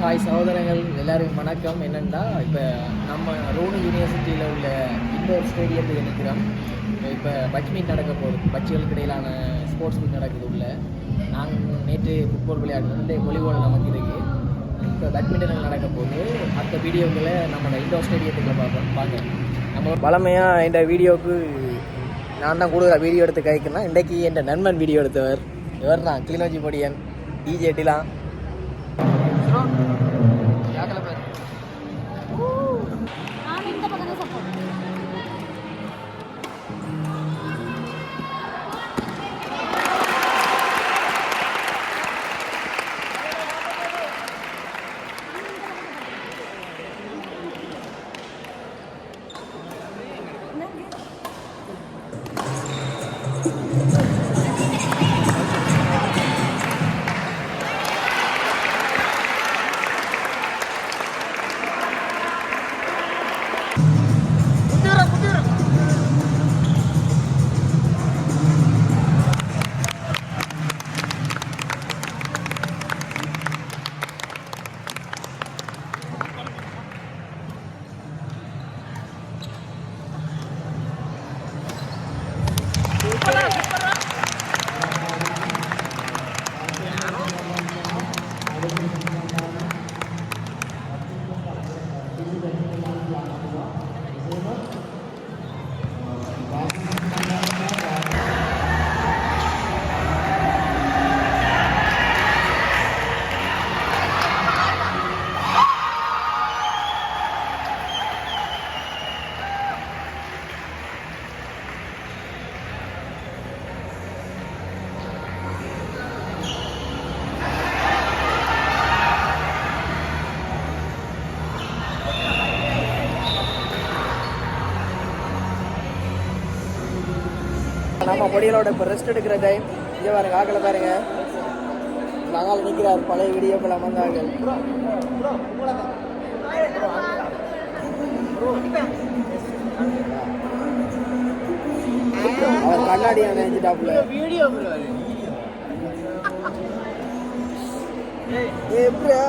Hi சகோதரங்கள் எல்லாருக்கும் வணக்கம். என்னென்னா இப்போ நம்ம ரோடு யூனிவர்சிட்டியில் உள்ள இண்டோர் ஸ்டேடியத்துக்கு நிற்கிறோம். இப்போ பட்ச் மீட் நடக்க போகுது. பட்சிகளுக்கு இடையிலான ஸ்போர்ட்ஸ் மீட் நடக்குது உள்ள. நாங்கள் நேற்று ஃபுட்பால் விளையாடுறது வாலிபால் நமக்கு இருக்குது. இப்போ பேட்மிண்டன் நடக்க போகுது. மற்ற வீடியோக்களை நம்ம இண்டோர் ஸ்டேடியத்துக்குள்ள பார்க்க நம்ம பழமையாக இந்த வீடியோவுக்கு நான் தான் கூடுதலாக வீடியோ எடுத்து கைக்குன்னா இன்றைக்கு என் நண்பன் வீடியோ எடுத்தவர் இவர் தான் கிளிநொச்சி பொடியன் டிஜேட்டிலாம் நம்ம பொடிகளோட இப்போ ரெஸ்ட் எடுக்கிற டைம். இங்கே பாருங்க, ஆக்களை பாருங்க, நாங்கள் நிற்கிறார் பழைய வீடியோக்கள் அமர்ந்தாங்க. அவர் கண்ணாடியா நினைச்சிட்டாப்புல எப்படியா